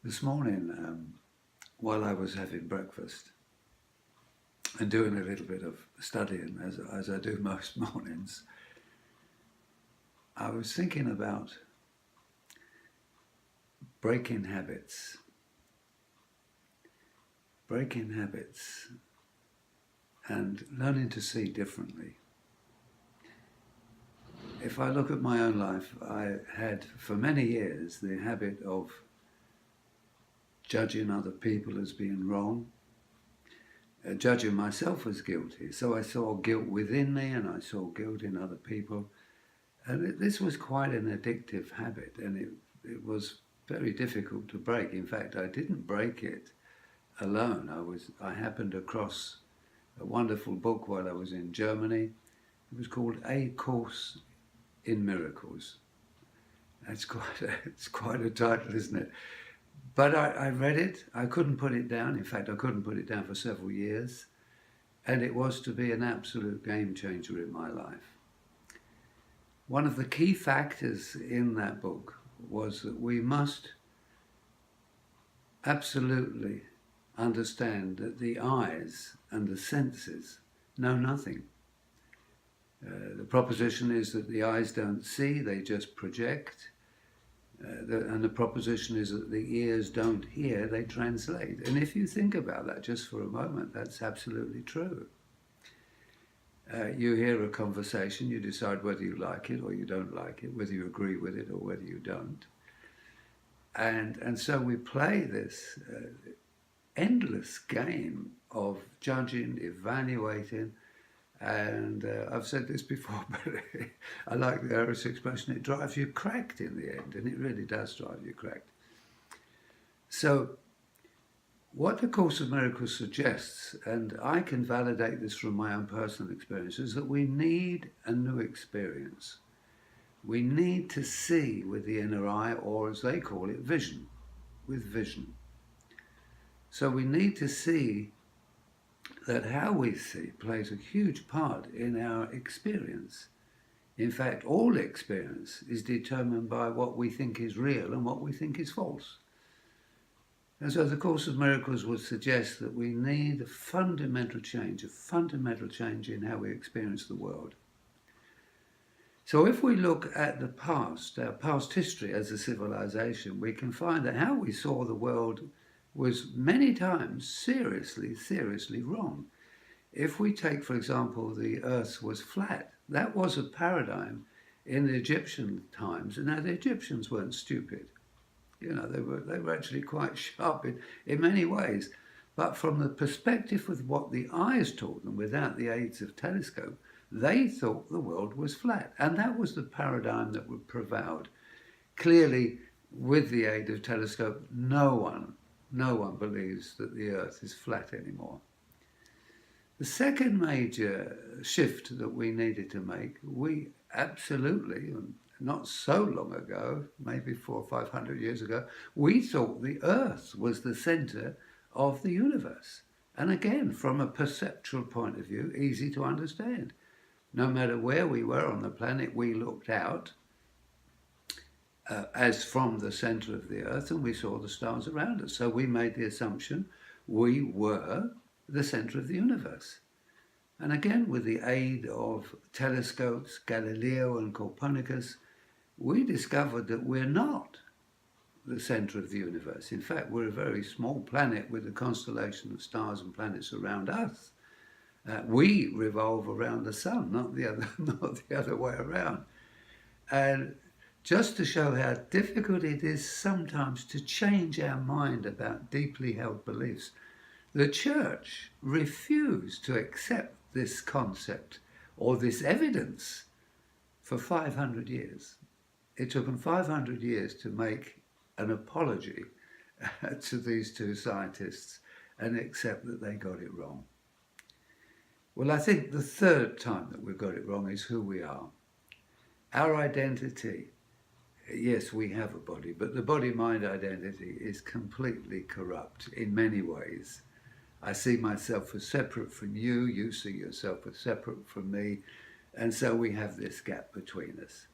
This morning, while I was having breakfast and doing a little bit of studying, as I do most mornings, I was thinking about breaking habits. Breaking habits and learning to see differently. If I look at my own life, I had for many years the habit of judging other people as being wrong, judging myself as guilty. So I saw guilt within me and I saw guilt in other people. And this was quite an addictive habit, and it was very difficult to break. In fact, I didn't break it alone. I happened across a wonderful book while I was in Germany. It was called A Course in Miracles. It's quite a title, isn't it? But I read it. I couldn't put it down. In fact, I couldn't put it down for several years. And it was to be an absolute game changer in my life. One of the key factors in that book was that we must absolutely understand that the eyes and the senses know nothing. The proposition is that the eyes don't see, they just project. And the proposition is that the ears don't hear, they translate. And if you think about that just for a moment, that's absolutely true. You hear a conversation, you decide whether you like it or you don't like it, whether you agree with it or whether you don't. And so we play this endless game of judging, evaluating, and I've said this before, but I like the Irish expression, it drives you cracked in the end, and it really does drive you cracked. So what the Course of Miracles suggests, and I can validate this from my own personal experience, is that we need a new experience. We need to see with the inner eye, or as they call it, vision, with vision. So we need to see that how we see plays a huge part in our experience. In fact, all experience is determined by what we think is real and what we think is false. And so the Course of Miracles would suggest that we need a fundamental change in how we experience the world. So if we look at the past, our past history as a civilization, we can find that how we saw the world was many times seriously wrong. If we take, for example, the earth was flat, that was a paradigm in the Egyptian times. And now the Egyptians weren't stupid. You know, they were actually quite sharp in many ways. But from the perspective of what the eyes taught them without the aids of telescope, they thought the world was flat. And that was the paradigm that would prevailed. Clearly, with the aid of telescope, no one believes that the earth is flat anymore. The second major shift that we needed to make, we absolutely, not so long ago, maybe 400 or 500 years ago, we thought the earth was the center of the universe. And again, from a perceptual point of view, easy to understand. No matter where we were on the planet, we looked out as from the center of the earth, and we saw the stars around us. So we made the assumption we were the center of the universe. And again, with the aid of telescopes, Galileo and Copernicus, we discovered that we're not the center of the universe. In fact, we're a very small planet with a constellation of stars and planets around us. We revolve around the sun, not the other way around. And just to show how difficult it is sometimes to change our mind about deeply held beliefs, the church refused to accept this concept or this evidence for 500 years. It took them 500 years to make an apology to these two scientists and accept that they got it wrong. Well, I think the third time that we've got it wrong is who we are. Our identity. Yes, we have a body, but the body-mind identity is completely corrupt in many ways. I see myself as separate from you, you see yourself as separate from me, and so we have this gap between us.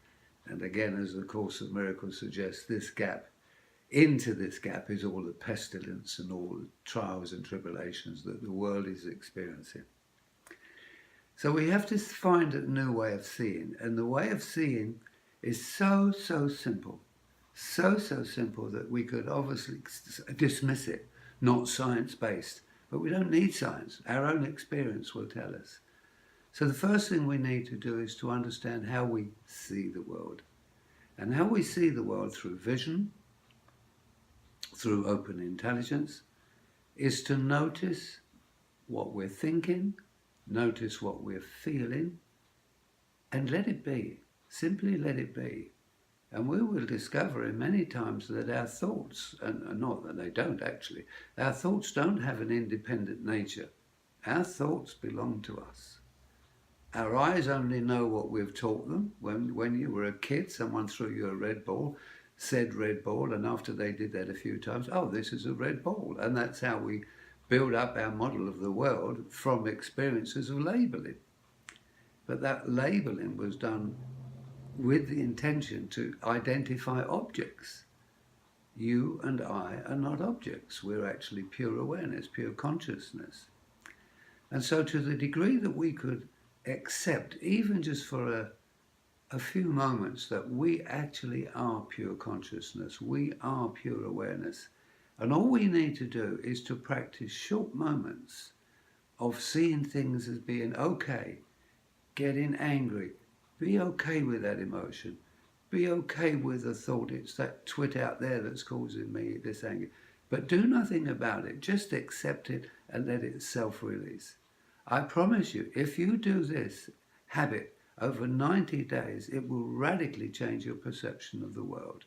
And again, as the Course of Miracles suggests, this gap into this gap is all the pestilence and all the trials and tribulations that the world is experiencing. So we have to find a new way of seeing, and the way of seeing is so simple, so simple that we could obviously dismiss it, not science-based, but we don't need science. Our own experience will tell us. So the first thing we need to do is to understand how we see the world. And how we see the world through vision, through open intelligence, is to notice what we're thinking, notice what we're feeling, and let it be. Simply let it be. And we will discover in many times that our thoughts, and not that they don't actually, our thoughts don't have an independent nature. Our thoughts belong to us. Our eyes only know what we've taught them. When you were a kid, someone threw you a red ball, said red ball, and after they did that a few times, oh, this is a red ball. And that's how we build up our model of the world from experiences of labeling. But that labeling was done with the intention to identify objects. You and I are not objects. We're actually pure awareness, pure consciousness. And so to the degree that we could accept, even just for a few moments, that we actually are pure consciousness, we are pure awareness, and all we need to do is to practice short moments of seeing things as being okay, getting angry, be okay with that emotion, be okay with the thought, it's that twit out there that's causing me this anger, but do nothing about it, just accept it and let it self-release. I promise you, if you do this habit over 90 days, it will radically change your perception of the world.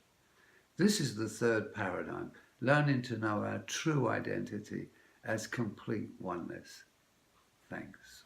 This is the third paradigm, learning to know our true identity as complete oneness. Thanks.